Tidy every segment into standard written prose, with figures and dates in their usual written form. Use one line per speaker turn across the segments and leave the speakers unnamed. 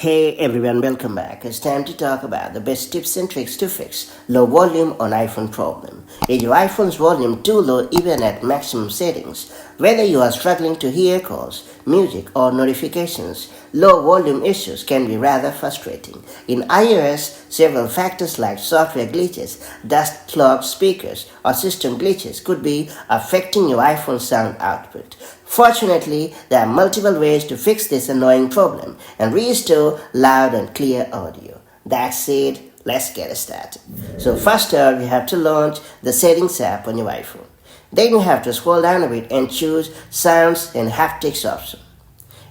Hey everyone, welcome back. It's time to talk about the best tips and tricks to fix low volume on iPhone problem. Is your iPhone's volume too low even at maximum settings? Whether you are struggling to hear calls, music or notifications, low volume issues can be rather frustrating. In iOS, several factors like software glitches, dust clogged speakers or system glitches could be affecting your iPhone sound output. Fortunately, there are multiple ways to fix this annoying problem and restore loud and clear audio. That's it, let's get started. So first up, you have to launch the Settings app on your iPhone. Then you have to scroll down a bit and choose Sounds and Haptics option.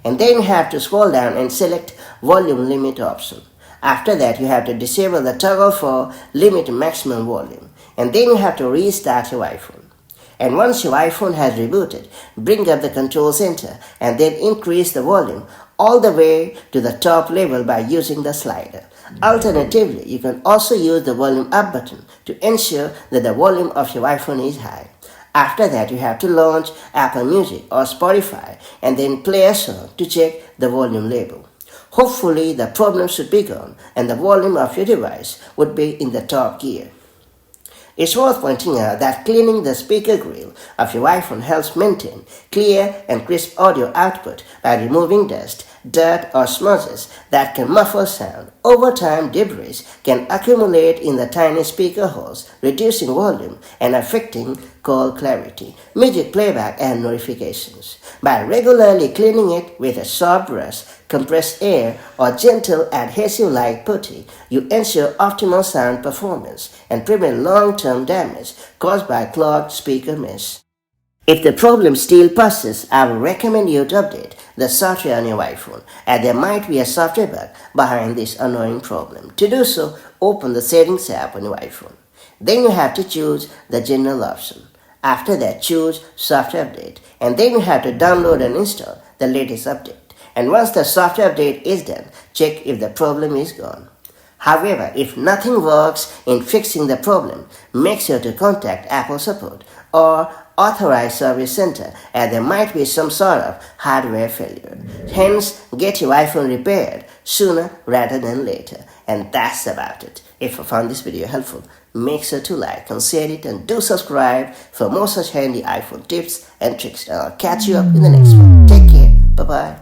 And then you have to scroll down and select Volume Limit option. After that, you have to disable the toggle for Limit Maximum Volume. And then you have to restart your iPhone. And once your iPhone has rebooted, bring up the control center and then increase the volume all the way to the top level by using the slider. Alternatively, you can also use the volume up button to ensure that the volume of your iPhone is high. After that, you have to launch Apple Music or Spotify and then play a song to check the volume level. Hopefully, the problem should be gone and the volume of your device would be in the top gear. It's worth pointing out that cleaning the speaker grille of your iPhone helps maintain clear and crisp audio output by removing dust, dirt, or smudges that can muffle sound. Over time, debris can accumulate in the tiny speaker holes, reducing volume and affecting call clarity, music playback, and notifications. By regularly cleaning it with a soft brush, compressed air, or gentle adhesive-like putty, you ensure optimal sound performance and prevent long-term damage caused by clogged speaker mesh. If the problem still persists, I would recommend you to update the software on your iPhone, as there might be a software bug behind this annoying problem. To do so, open the Settings app on your iPhone. Then you have to choose the General option. After that, choose Software Update, and then you have to download and install the latest update. And once the software update is done, check if the problem is gone. However, if nothing works in fixing the problem, make sure to contact Apple support or authorized service center, as there might be some sort of hardware failure. Hence, get your iPhone repaired sooner rather than later. And that's about it. If you found this video helpful, make sure to like and share it, and do subscribe for more such handy iPhone tips and tricks. And I'll catch you up in the next one. Take care. Bye-bye.